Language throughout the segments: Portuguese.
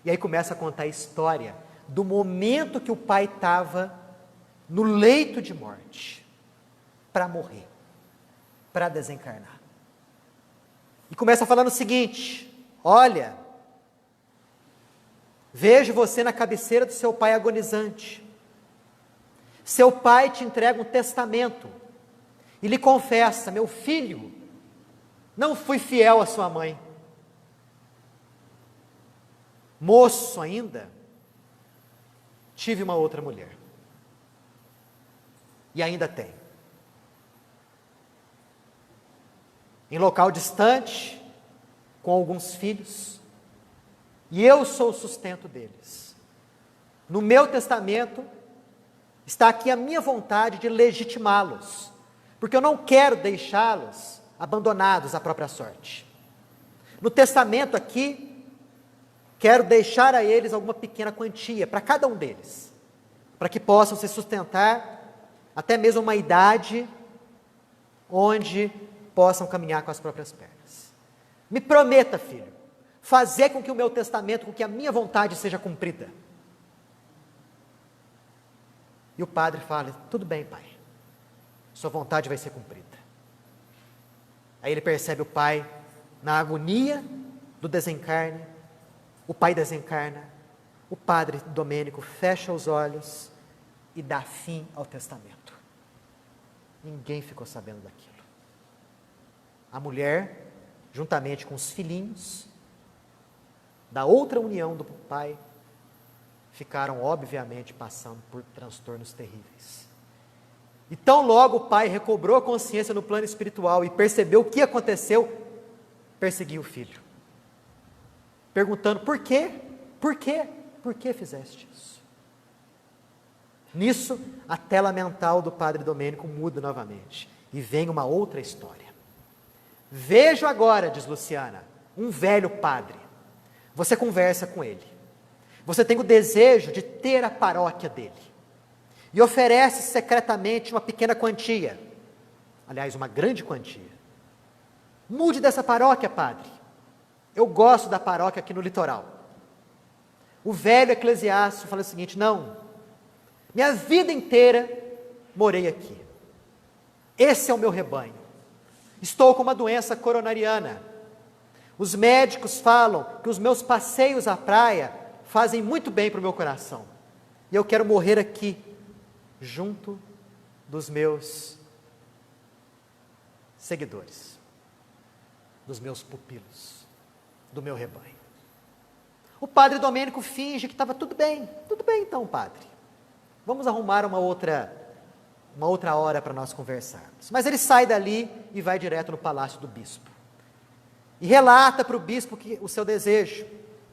E aí começa a contar a história do momento que o pai estava no leito de morte, para morrer, para desencarnar. E começa falando o seguinte: olha, vejo você na cabeceira do seu pai agonizante. Seu pai te entrega um testamento e lhe confessa: meu filho, não fui fiel à sua mãe. Moço ainda, tive uma outra mulher. E ainda tenho. Em local distante, com alguns filhos, e eu sou o sustento deles. No meu testamento, está aqui a minha vontade de legitimá-los, porque eu não quero deixá-los abandonados à própria sorte. No testamento aqui, quero deixar a eles alguma pequena quantia, para cada um deles, para que possam se sustentar até mesmo uma idade onde possam caminhar com as próprias pernas. Me prometa, filho, fazer com que o meu testamento, com que a minha vontade seja cumprida. E o padre fala: tudo bem, pai, sua vontade vai ser cumprida. Aí ele percebe o pai na agonia do desencarne. O pai desencarna, o padre Domênico fecha os olhos e dá fim ao testamento. Ninguém ficou sabendo daquilo. A mulher, juntamente com os filhinhos, da outra união do pai, ficaram obviamente passando por transtornos terríveis. E tão logo o pai recobrou a consciência no plano espiritual e percebeu o que aconteceu, perseguiu o filho, perguntando: por quê? Por quê? Por que fizeste isso? Nisso, a tela mental do padre Domênico muda novamente, e vem uma outra história. Vejo agora, diz Luciana, um velho padre. Você conversa com ele. Você tem o desejo de ter a paróquia dele. E oferece secretamente uma pequena quantia. Aliás, uma grande quantia. Mude dessa paróquia, padre. Eu gosto da paróquia aqui no litoral. O velho eclesiástico fala o seguinte: não, minha vida inteira morei aqui. Esse é o meu rebanho. Estou com uma doença coronariana. Os médicos falam que os meus passeios à praia fazem muito bem para o meu coração. E eu quero morrer aqui, junto dos meus seguidores, dos meus pupilos, do meu rebanho. O padre Domênico finge que estava tudo bem então, padre. Vamos arrumar uma outra hora para nós conversarmos. Mas ele sai dali e vai direto no palácio do bispo. E relata para o bispo o seu desejo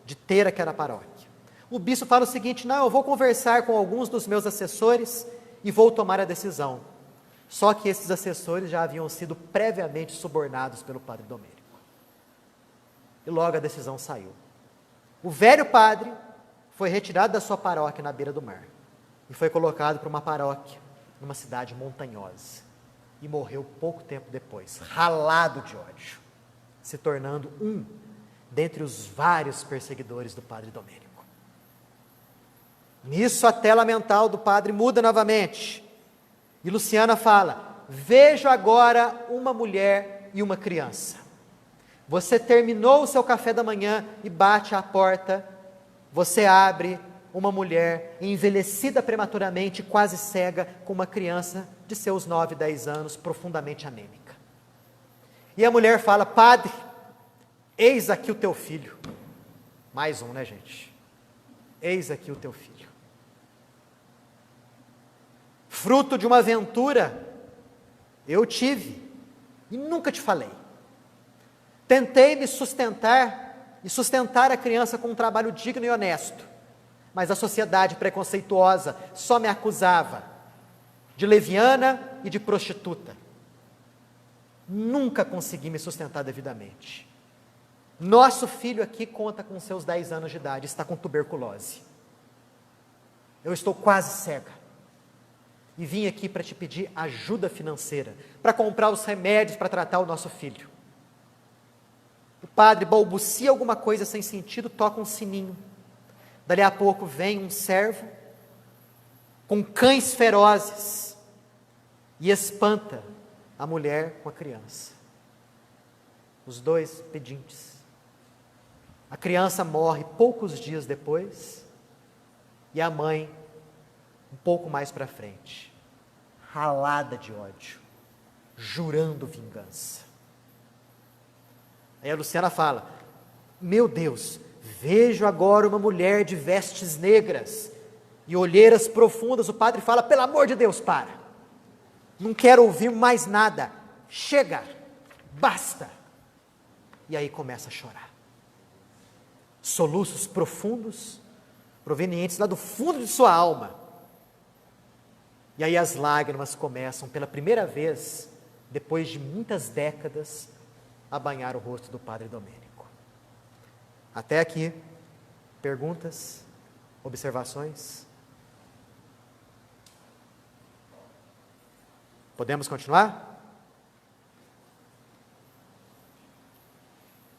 de ter aquela paróquia. O bispo fala o seguinte: não, eu vou conversar com alguns dos meus assessores e vou tomar a decisão. Só que esses assessores já haviam sido previamente subornados pelo padre Domênico. E logo a decisão saiu. O velho padre foi retirado da sua paróquia na beira do mar e foi colocado para uma paróquia numa cidade montanhosa, e morreu pouco tempo depois, ralado de ódio, se tornando um dentre os vários perseguidores do padre Domênico. Nisso a tela mental do padre muda novamente, e Luciana fala: vejo agora uma mulher e uma criança. Você terminou o seu café da manhã e bate à porta, você abre, uma mulher envelhecida prematuramente, quase cega, com uma criança de seus 9, 10 anos, profundamente anêmica. E a mulher fala: padre, eis aqui o teu filho. Mais um, né, gente? Eis aqui o teu filho. Fruto de uma aventura, eu tive, e nunca te falei. Tentei me sustentar, e sustentar a criança com um trabalho digno e honesto. Mas a sociedade preconceituosa só me acusava de leviana e de prostituta. Nunca consegui me sustentar devidamente. Nosso filho aqui conta com seus 10 anos de idade, está com tuberculose. Eu estou quase cega. E vim aqui para te pedir ajuda financeira, para comprar os remédios para tratar o nosso filho. O padre balbucia alguma coisa sem sentido, toca um sininho. Dali a pouco vem um servo com cães ferozes e espanta a mulher com a criança. Os dois pedintes. A criança morre poucos dias depois e a mãe um pouco mais para frente, ralada de ódio, jurando vingança. Aí a Luciana fala: meu Deus, vejo agora uma mulher de vestes negras e olheiras profundas. O padre fala: pelo amor de Deus, para. Não quero ouvir mais nada. Chega, basta. E aí começa a chorar. Soluços profundos, provenientes lá do fundo de sua alma. E aí as lágrimas começam pela primeira vez, depois de muitas décadas, a banhar o rosto do padre Domênico. Até aqui, perguntas, observações? Podemos continuar?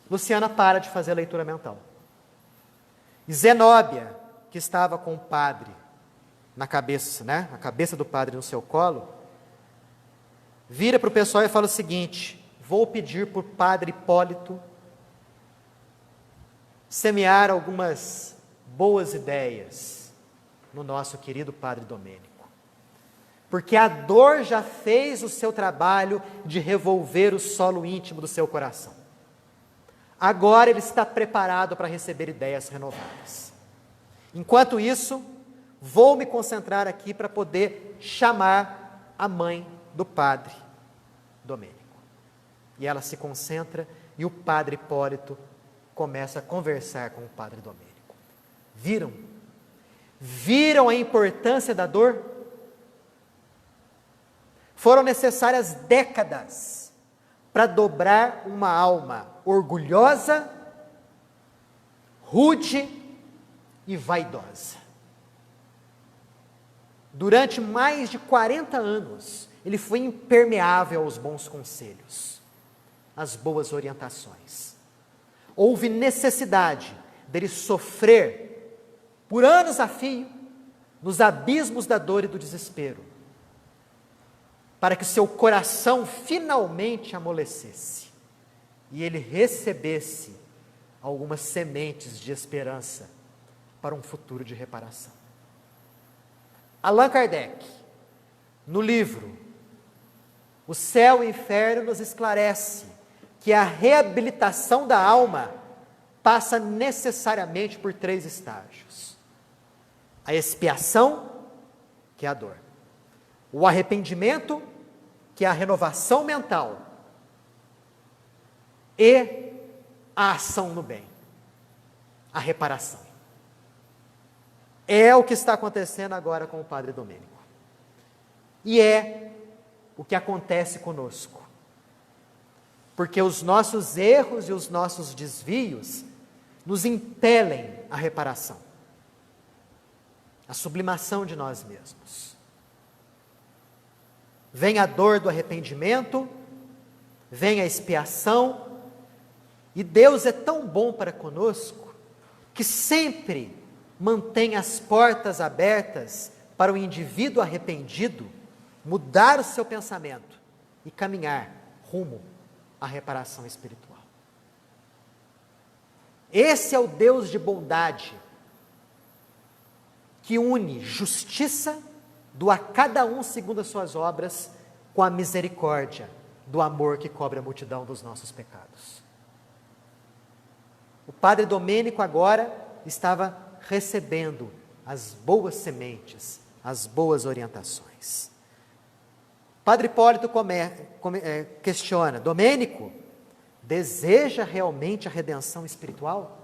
Luciana para de fazer a leitura mental. E Zenóbia, que estava com o padre na cabeça, né? A cabeça do padre no seu colo, vira para o pessoal e fala o seguinte: vou pedir para o padre Hipólito semear algumas boas ideias no nosso querido padre Domênico. Porque a dor já fez o seu trabalho de revolver o solo íntimo do seu coração. Agora ele está preparado para receber ideias renovadas. Enquanto isso, vou me concentrar aqui para poder chamar a mãe do padre Domênico. E ela se concentra e o padre Hipólito começa a conversar com o padre Domênico. Viram? Viram a importância da dor? Foram necessárias décadas para dobrar uma alma orgulhosa, rude e vaidosa. Durante mais de 40 anos, ele foi impermeável aos bons conselhos, às boas orientações. Houve necessidade dele sofrer por anos a fio nos abismos da dor e do desespero, para que seu coração finalmente amolecesse e ele recebesse algumas sementes de esperança para um futuro de reparação. Allan Kardec, no livro O Céu e o Inferno, nos esclarece que a reabilitação da alma passa necessariamente por 3 estágios: a expiação, que é a dor; o arrependimento, que é a renovação mental; e a ação no bem, a reparação. É o que está acontecendo agora com o padre Domênico. E é o que acontece conosco. Porque os nossos erros e os nossos desvios nos impelem à reparação, à sublimação de nós mesmos. Vem a dor do arrependimento, vem a expiação, e Deus é tão bom para conosco, que sempre mantém as portas abertas para o indivíduo arrependido mudar o seu pensamento e caminhar rumo à reparação espiritual. Esse é o Deus de bondade, que une justiça do a cada um segundo as suas obras, com a misericórdia do amor que cobre a multidão dos nossos pecados. O padre Domênico agora estava recebendo as boas sementes, as boas orientações. Padre Hipólito questiona: Domênico, deseja realmente a redenção espiritual?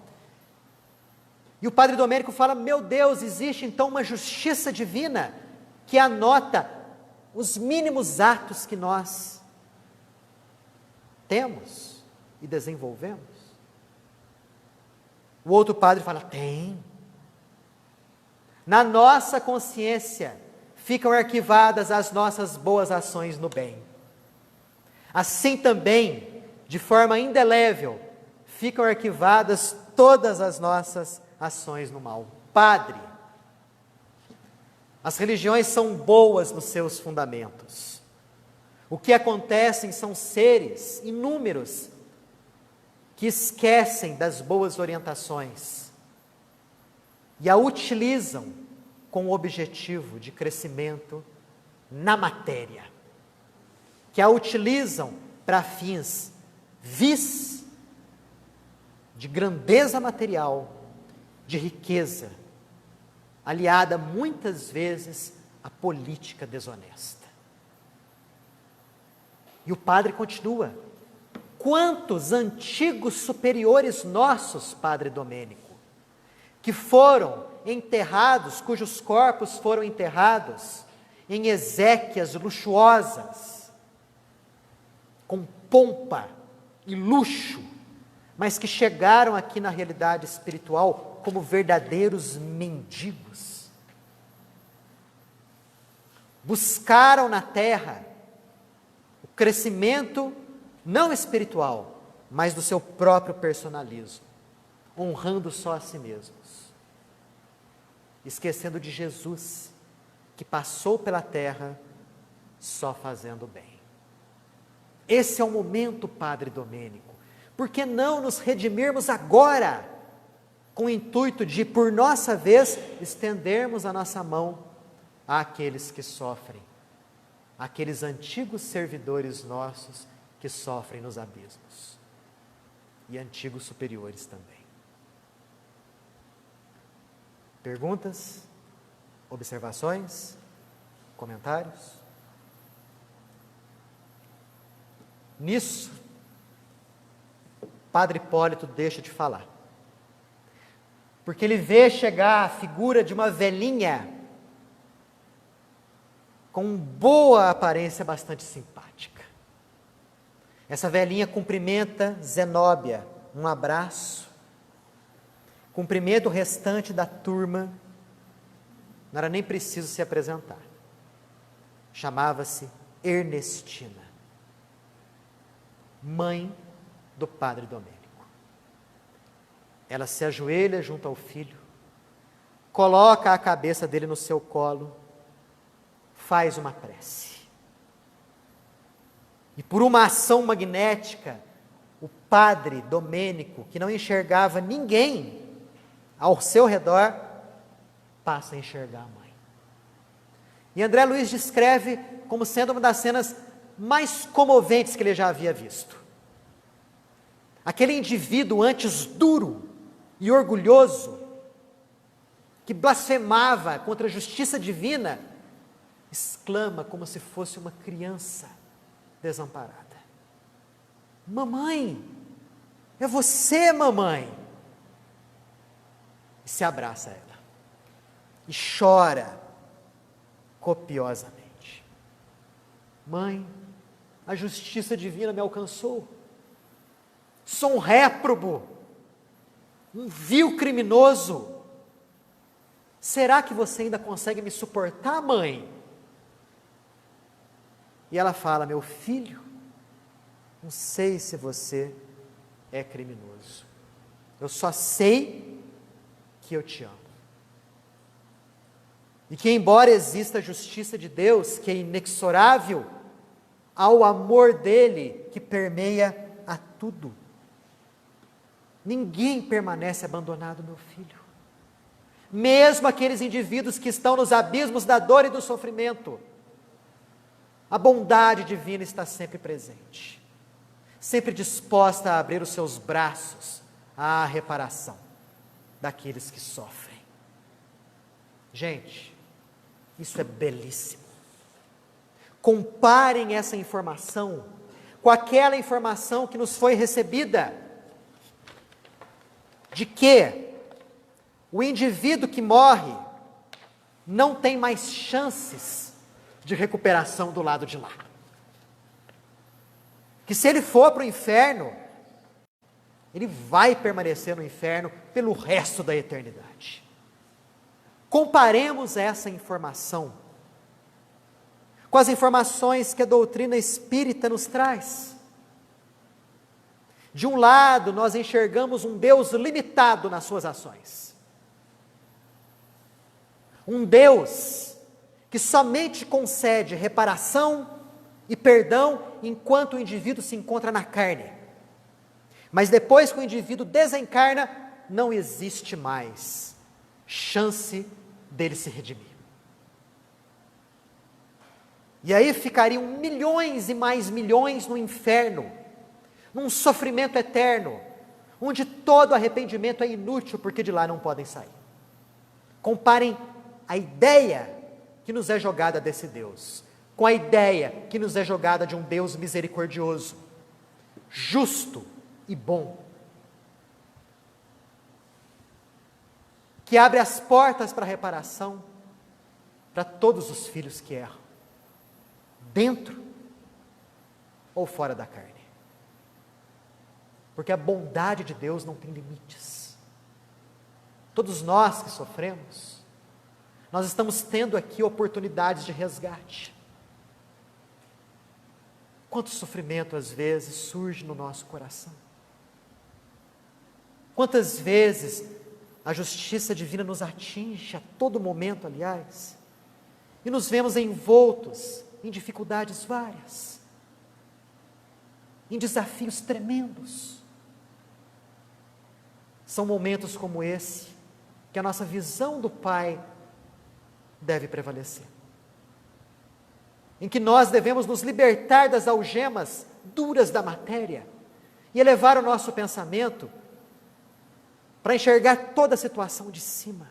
E o padre Domênico fala: meu Deus, existe então uma justiça divina que anota os mínimos atos que nós temos e desenvolvemos? O outro padre fala: tem. Na nossa consciência ficam arquivadas as nossas boas ações no bem. Assim também, de forma indelével, ficam arquivadas todas as nossas ações no mal. Padre, as religiões são boas nos seus fundamentos. O que acontecem são seres inúmeros que esquecem das boas orientações e a utilizam com o objetivo de crescimento na matéria, que a utilizam para fins vis, de grandeza material, de riqueza, aliada muitas vezes à política desonesta. E o padre continua: quantos antigos superiores nossos, Padre Domênico, que foram enterrados, cujos corpos foram enterrados em exéquias luxuosas, com pompa e luxo, mas que chegaram aqui na realidade espiritual como verdadeiros mendigos. Buscaram na terra o crescimento não espiritual, mas do seu próprio personalismo, honrando só a si mesmos, esquecendo de Jesus, que passou pela terra só fazendo bem. Esse é o momento, Padre Domênico. Por que não nos redimirmos agora, com o intuito de, por nossa vez, estendermos a nossa mão àqueles que sofrem, àqueles antigos servidores nossos que sofrem nos abismos, e antigos superiores também. Perguntas? Observações? Comentários? Nisso, Padre Hipólito deixa de falar, porque ele vê chegar a figura de uma velhinha com boa aparência, bastante simpática. Essa velhinha cumprimenta Zenóbia, um abraço, cumprimenta o restante da turma, não era nem preciso se apresentar. Chamava-se Ernestina, mãe do Padre Domênico. Ela se ajoelha junto ao filho, coloca a cabeça dele no seu colo, faz uma prece. E por uma ação magnética, o Padre Domênico, que não enxergava ninguém ao seu redor, passa a enxergar a mãe. E André Luiz descreve como sendo uma das cenas mais comoventes que ele já havia visto. Aquele indivíduo antes duro e orgulhoso, que blasfemava contra a justiça divina, exclama como se fosse uma criança desamparada: mamãe, é você, mamãe. E se abraça a ela, e chora copiosamente: mãe, a justiça divina me alcançou, sou um réprobo, um vil criminoso. Será que você ainda consegue me suportar, mãe? E ela fala: meu filho, não sei se você é criminoso, eu só sei que eu te amo. E que embora exista a justiça de Deus, que é inexorável, há o amor dele que permeia a tudo. Ninguém permanece abandonado, meu filho. Mesmo aqueles indivíduos que estão nos abismos da dor e do sofrimento, a bondade divina está sempre presente, sempre disposta a abrir os seus braços à reparação daqueles que sofrem. Gente, isso é belíssimo. Comparem essa informação com aquela informação que nos foi recebida, de que o indivíduo que morre não tem mais chances de recuperação do lado de lá. Que se ele for para o inferno, ele vai permanecer no inferno pelo resto da eternidade. Comparemos essa informação com as informações que a doutrina espírita nos traz. De um lado, nós enxergamos um Deus limitado nas suas ações. Um Deus que somente concede reparação e perdão enquanto o indivíduo se encontra na carne. Mas depois que o indivíduo desencarna, não existe mais chance dele se redimir. E aí ficariam milhões e mais milhões no inferno, num sofrimento eterno, onde todo arrependimento é inútil, porque de lá não podem sair. Comparem a ideia que nos é jogada desse Deus, com a ideia que nos é jogada de um Deus misericordioso, justo e bom, que abre as portas para a reparação para todos os filhos que erram, dentro ou fora da carne. Porque a bondade de Deus não tem limites. Todos nós que sofremos, nós estamos tendo aqui oportunidades de resgate. Quanto sofrimento às vezes surge no nosso coração. Quantas vezes a justiça divina nos atinge a todo momento, aliás, e nos vemos envoltos em dificuldades várias, em desafios tremendos. São momentos como esse que a nossa visão do Pai deve prevalecer, em que nós devemos nos libertar das algemas duras da matéria e elevar o nosso pensamento para enxergar toda a situação de cima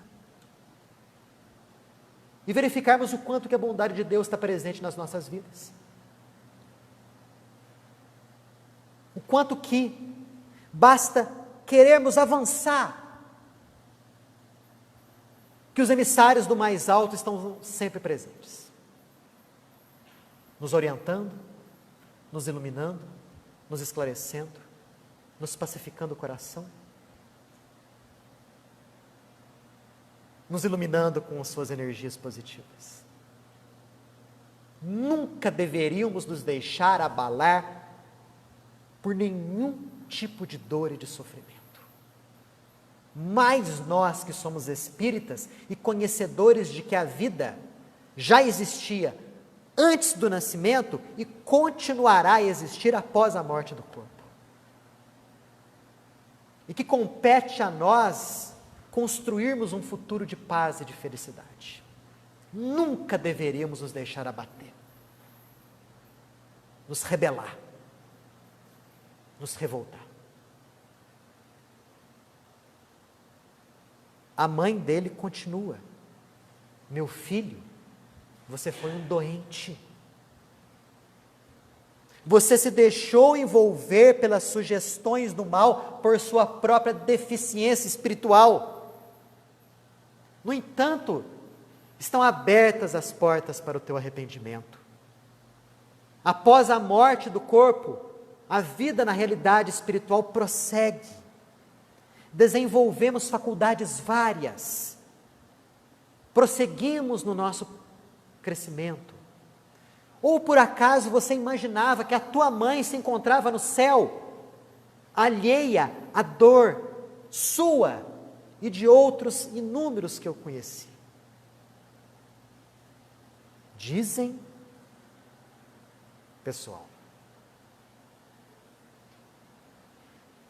e verificarmos o quanto que a bondade de Deus está presente nas nossas vidas, o quanto que basta queremos avançar, que os emissários do mais alto estão sempre presentes, nos orientando, nos iluminando, nos esclarecendo, nos pacificando o coração, nos iluminando com as suas energias positivas. Nunca deveríamos nos deixar abalar por nenhum tipo de dor e de sofrimento. Mas nós que somos espíritas e conhecedores de que a vida já existia antes do nascimento e continuará a existir após a morte do corpo. E que compete a nós construirmos um futuro de paz e de felicidade. Nunca deveríamos nos deixar abater, nos rebelar, nos revoltar. A mãe dele continua: meu filho, você foi um doente. Você se deixou envolver pelas sugestões do mal por sua própria deficiência espiritual. No entanto, estão abertas as portas para o teu arrependimento. Após a morte do corpo, a vida na realidade espiritual prossegue. Desenvolvemos faculdades várias, prosseguimos no nosso crescimento. Ou por acaso você imaginava que a tua mãe se encontrava no céu, alheia à dor sua e de outros inúmeros que eu conheci? Dizem, pessoal,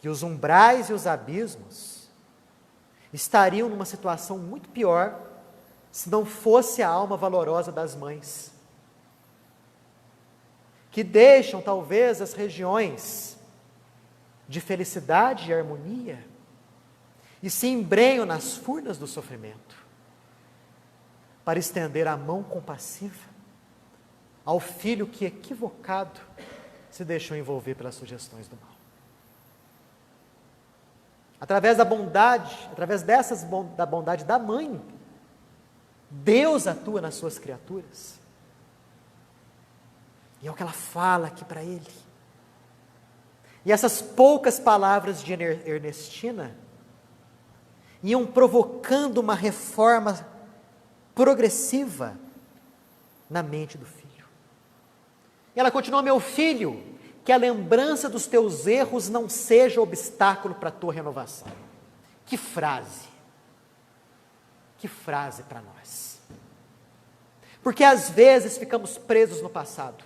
que os umbrais e os abismos estariam numa situação muito pior se não fosse a alma valorosa das mães, que deixam talvez as regiões de felicidade e harmonia e se embrenham nas furnas do sofrimento para estender a mão compassiva ao filho que, equivocado, se deixou envolver pelas sugestões do mal. Através da bondade, da bondade da mãe, Deus atua nas suas criaturas. E é o que ela fala aqui para ele. E essas poucas palavras de Ernestina iam provocando uma reforma progressiva na mente do filho. E ela continua: meu filho, que a lembrança dos teus erros não seja obstáculo para a tua renovação. Que frase! Que frase para nós. Porque às vezes ficamos presos no passado.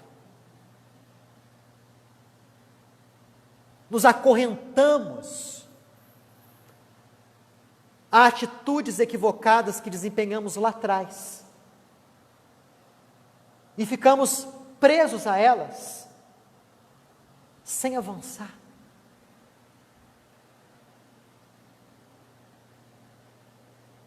Nos acorrentamos a atitudes equivocadas que desempenhamos lá atrás. E ficamos presos a elas, sem avançar.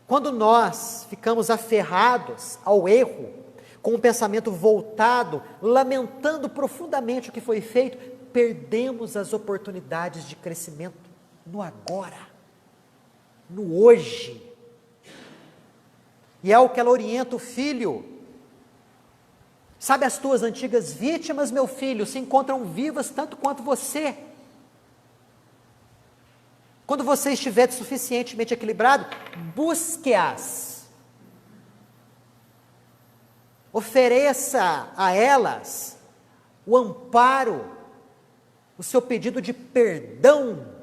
Quando nós ficamos aferrados ao erro, com o pensamento voltado, lamentando profundamente o que foi feito, perdemos as oportunidades de crescimento no agora, no hoje. E é o que ela orienta o filho. Sabe, as tuas antigas vítimas, meu filho, se encontram vivas tanto quanto você. Quando você estiver suficientemente equilibrado, busque-as. Ofereça a elas o amparo, o seu pedido de perdão.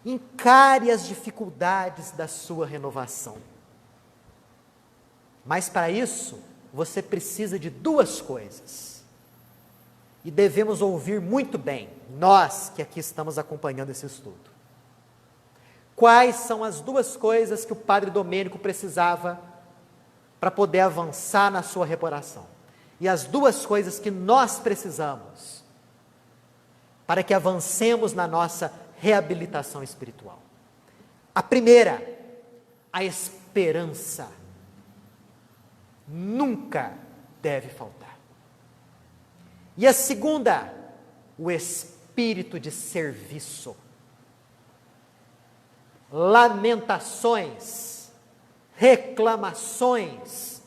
Encare as dificuldades da sua renovação. Mas para isso, você precisa de duas coisas. E devemos ouvir muito bem, nós que aqui estamos acompanhando esse estudo. Quais são as duas coisas que o padre Domênico precisava para poder avançar na sua reparação? E as duas coisas que nós precisamos para que avancemos na nossa reabilitação espiritual. A primeira, a esperança. Nunca deve faltar. E a segunda, o espírito de serviço. Lamentações, reclamações,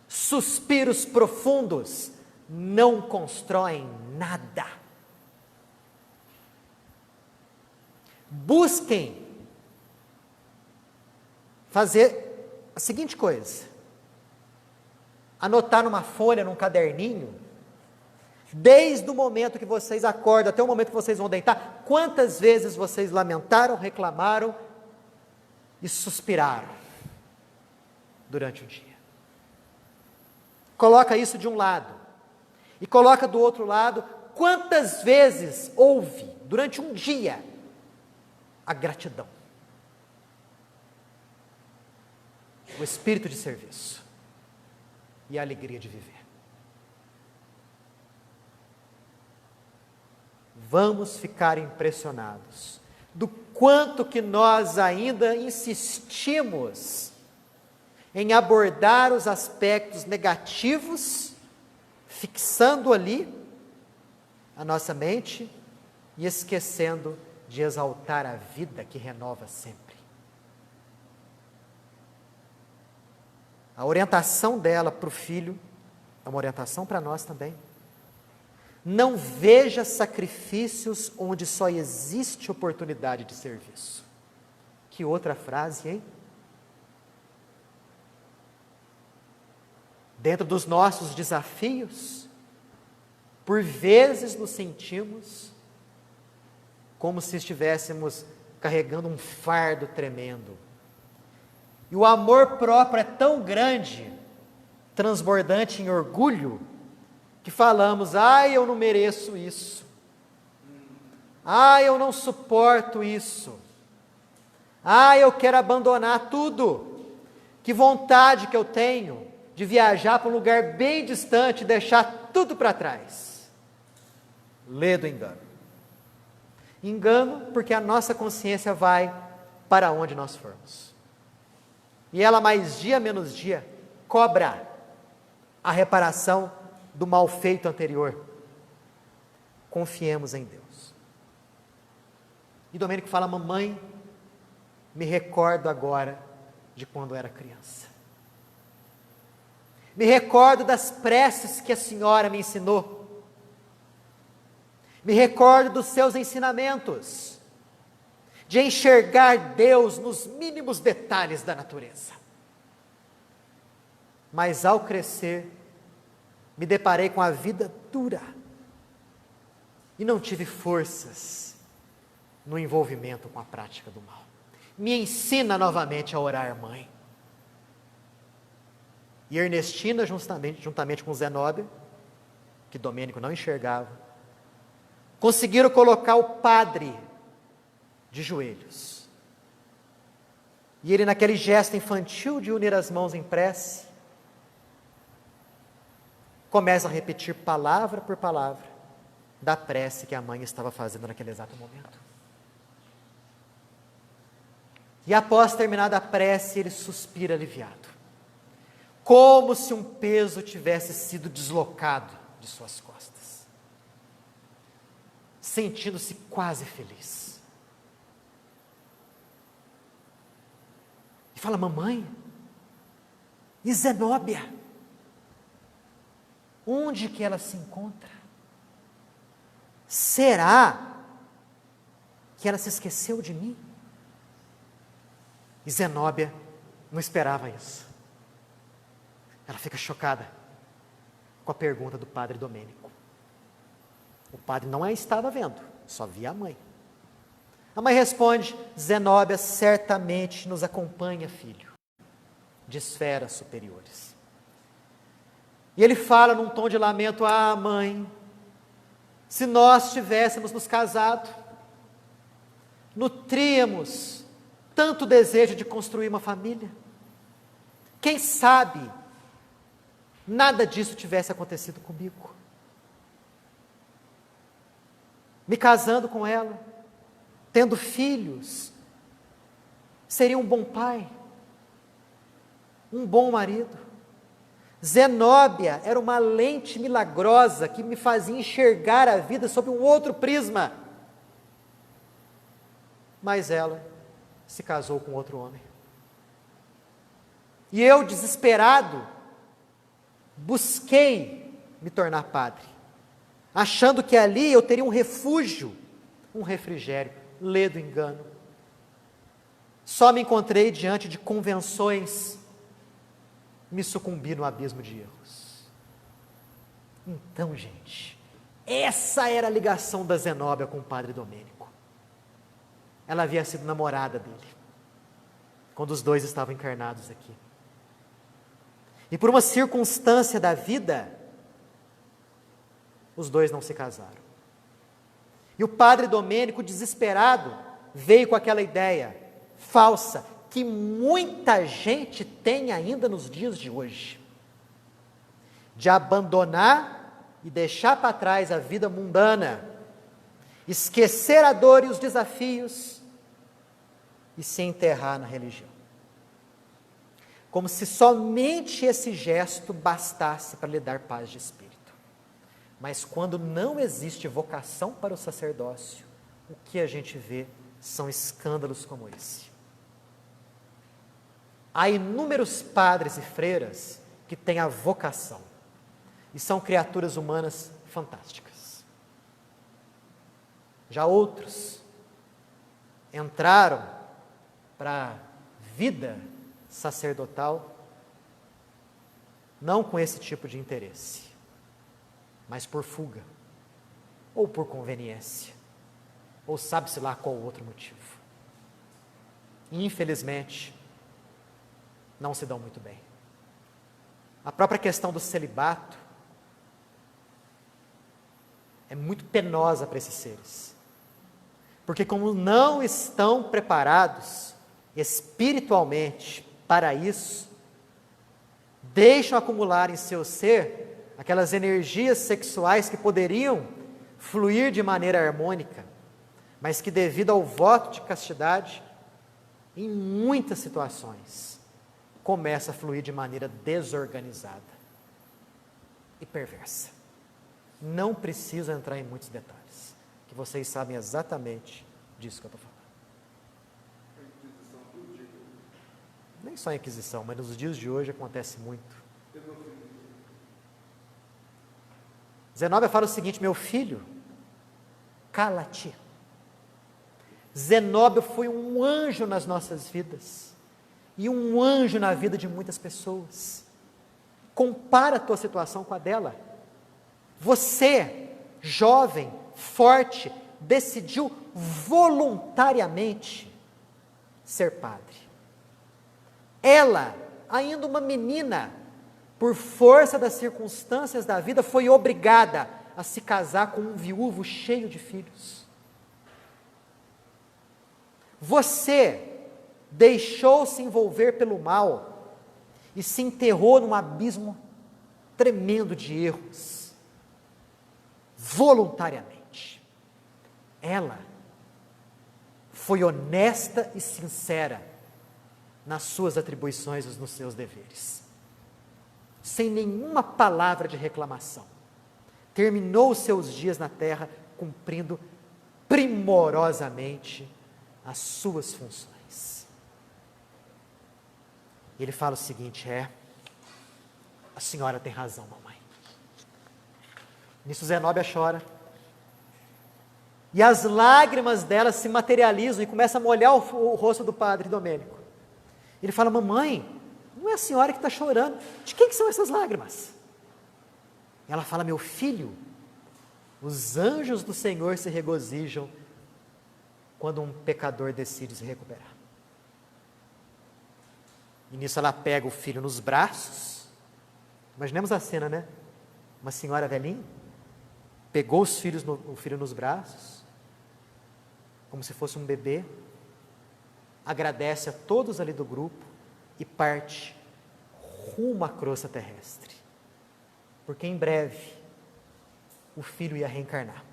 suspiros profundos não constroem nada. Busquem fazer a seguinte coisa: anotar numa folha, num caderninho, desde o momento que vocês acordam até o momento que vocês vão deitar, quantas vezes vocês lamentaram, reclamaram e suspiraram durante o dia. Coloca isso de um lado e coloca do outro lado quantas vezes houve durante um dia a gratidão, o espírito de serviço e a alegria de viver. Vamos ficar impressionados do quanto que nós ainda insistimos em abordar os aspectos negativos, fixando ali a nossa mente e esquecendo de exaltar a vida que renova sempre. A orientação dela para o filho é uma orientação para nós também. Não veja sacrifícios onde só existe oportunidade de serviço. Que outra frase, hein? Dentro dos nossos desafios, por vezes nos sentimos como se estivéssemos carregando um fardo tremendo. E o amor próprio é tão grande, transbordante em orgulho, que falamos: ai, eu não mereço isso, ai, eu não suporto isso, ai, eu quero abandonar tudo, que vontade que eu tenho de viajar para um lugar bem distante e deixar tudo para trás. Lê do engano. Engano porque a nossa consciência vai para onde nós formos. E ela, mais dia menos dia, cobra a reparação do mal feito anterior. Confiemos em Deus. E Domênico fala: mamãe, me recordo agora de quando era criança. Me recordo das preces que a senhora me ensinou. Me recordo dos seus ensinamentos, de enxergar Deus nos mínimos detalhes da natureza. Mas ao crescer, me deparei com a vida dura e não tive forças no envolvimento com a prática do mal. me ensina novamente a orar, mãe. E Ernestina, juntamente com Zenóbia, que Domênico não enxergava, conseguiram colocar o padre de joelhos. E ele, naquele gesto infantil de unir as mãos em prece, começa a repetir palavra por palavra da prece que a mãe estava fazendo naquele exato momento. E após terminada a prece, ele suspira aliviado, como se um peso tivesse sido deslocado de suas costas, sentindo-se quase feliz. E fala: mamãe, e Zenóbia? Onde que ela se encontra? Será que ela se esqueceu de mim? E Zenóbia não esperava isso. Ela fica chocada com a pergunta do padre Domênico. O padre não a estava vendo, só via a mãe. A mãe responde: Zenóbia certamente nos acompanha, filho, de esferas superiores. E ele fala num tom de lamento: ah, mãe, se nós tivéssemos nos casado, nutríamos tanto desejo de construir uma família, quem sabe nada disso tivesse acontecido comigo. Me casando com ela, tendo filhos, seria um bom pai, um bom marido. Zenóbia era uma lente milagrosa que me fazia enxergar a vida sob um outro prisma. Mas ela se casou com outro homem. E eu, desesperado, busquei me tornar padre, achando que ali eu teria um refúgio, um refrigério. Ledo engano. Só me encontrei diante de convenções, me sucumbi no abismo de erros. Então, gente, essa era a ligação da Zenóbia com o padre Domênico. Ela havia sido namorada dele, quando os dois estavam encarnados aqui. E por uma circunstância da vida, os dois não se casaram. E o padre Domênico, desesperado, veio com aquela ideia falsa, que muita gente tem ainda nos dias de hoje, de abandonar e deixar para trás a vida mundana, esquecer a dor e os desafios e se enterrar na religião. Como se somente esse gesto bastasse para lhe dar paz de espírito. Mas quando não existe vocação para o sacerdócio, o que a gente vê são escândalos como esse. Há inúmeros padres e freiras que têm a vocação e são criaturas humanas fantásticas. Já outros entraram para a vida sacerdotal não com esse tipo de interesse, mas por fuga, ou por conveniência, ou sabe-se lá qual outro motivo. E, infelizmente, não se dão muito bem. A própria questão do celibato é muito penosa para esses seres, porque como não estão preparados espiritualmente para isso, deixam acumular em seu ser aquelas energias sexuais que poderiam fluir de maneira harmônica, mas que devido ao voto de castidade, em muitas situações, começa a fluir de maneira desorganizada e perversa. Não preciso entrar em muitos detalhes, que vocês sabem exatamente disso que eu estou falando. Nem só a Inquisição, mas nos dias de hoje acontece muito. Zenóbia fala o seguinte: meu filho, cala-te. Zenóbia foi um anjo nas nossas vidas, e um anjo na vida de muitas pessoas. Compara a tua situação com a dela. Você, jovem, forte, decidiu voluntariamente ser padre. Ela, ainda uma menina, por força das circunstâncias da vida, foi obrigada a se casar com um viúvo cheio de filhos. Você deixou-se envolver pelo mal e se enterrou num abismo tremendo de erros, voluntariamente. Ela foi honesta e sincera nas suas atribuições e nos seus deveres, sem nenhuma palavra de reclamação. Terminou os seus dias na terra cumprindo primorosamente as suas funções. Ele fala o seguinte: a senhora tem razão, mamãe. Nisso Zenóbia chora, e as lágrimas dela se materializam e começam a molhar o rosto do padre Domênico. Ele fala: mamãe, não é a senhora que está chorando, de quem que são essas lágrimas? Ela fala: meu filho, os anjos do Senhor se regozijam quando um pecador decide se recuperar. E nisso ela pega o filho nos braços. Imaginemos a cena, né? Uma senhora velhinha pegou o filho nos braços, como se fosse um bebê, agradece a todos ali do grupo e parte rumo à crosta terrestre, porque em breve o filho ia reencarnar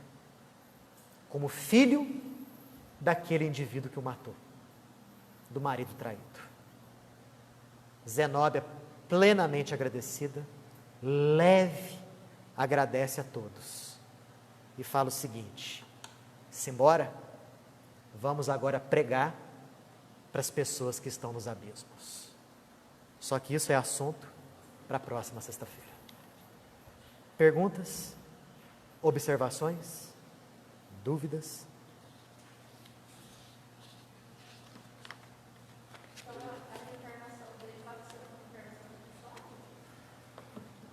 como filho daquele indivíduo que o matou, do marido traído. Zenóbia, plenamente agradecida, leve, agradece a todos e fala o seguinte: simbora, vamos agora pregar para as pessoas que estão nos abismos. Só que isso é assunto para a próxima sexta-feira. Perguntas? Observações? Dúvidas?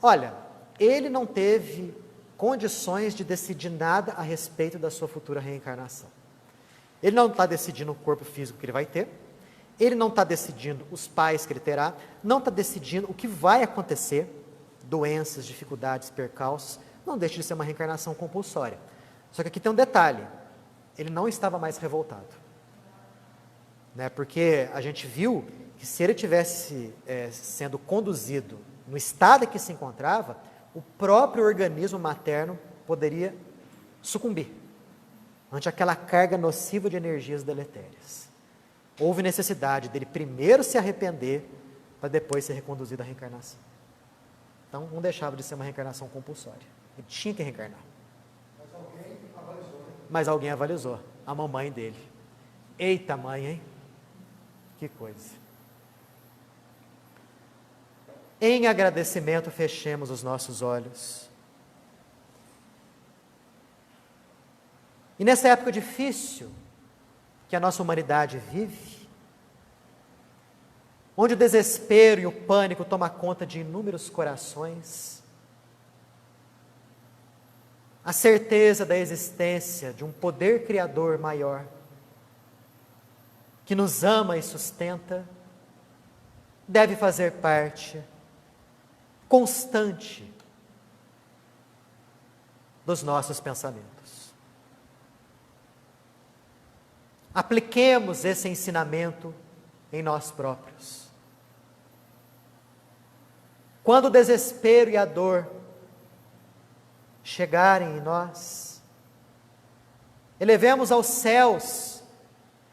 Olha, ele não teve condições de decidir nada a respeito da sua futura reencarnação. Ele não está decidindo o corpo físico que ele vai ter, ele não está decidindo os pais que ele terá, não está decidindo o que vai acontecer, doenças, dificuldades, percalços. Não deixa de ser uma reencarnação compulsória. Só que aqui tem um detalhe: ele não estava mais revoltado, né? Porque a gente viu que se ele tivesse sendo conduzido no estado em que se encontrava, o próprio organismo materno poderia sucumbir ante aquela carga nociva de energias deletérias. Houve necessidade dele primeiro se arrepender para depois ser reconduzido à reencarnação. Então, não deixava de ser uma reencarnação compulsória. Ele tinha que reencarnar. Mas alguém avalizou. A mamãe dele. Eita mãe, hein? Que coisa. Em agradecimento, fechemos os nossos olhos. E nessa época difícil que a nossa humanidade vive, onde o desespero e o pânico tomam conta de inúmeros corações, a certeza da existência de um poder criador maior, que nos ama e sustenta, deve fazer parte constante dos nossos pensamentos. Apliquemos esse ensinamento em nós próprios. Quando o desespero e a dor chegarem em nós, elevemos aos céus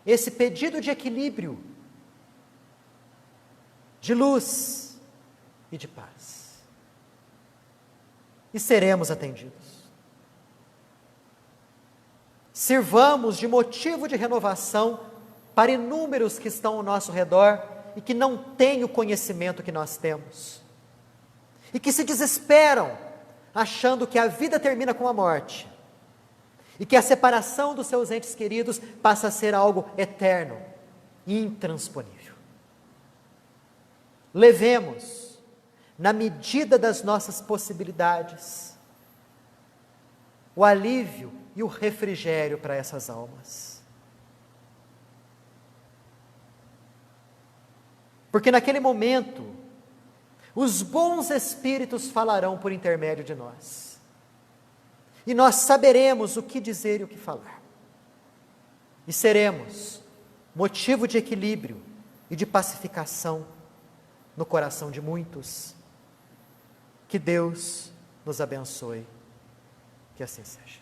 esse pedido de equilíbrio, de luz e de paz. E seremos atendidos. Sirvamos de motivo de renovação para inúmeros que estão ao nosso redor e que não têm o conhecimento que nós temos. E que se desesperam, achando que a vida termina com a morte. E que a separação dos seus entes queridos passa a ser algo eterno e intransponível. Levemos, na medida das nossas possibilidades, o alívio e o refrigério para essas almas. Porque naquele momento, os bons espíritos falarão por intermédio de nós. E nós saberemos o que dizer e o que falar. E seremos motivo de equilíbrio e de pacificação no coração de muitos. Que Deus nos abençoe. Que assim seja.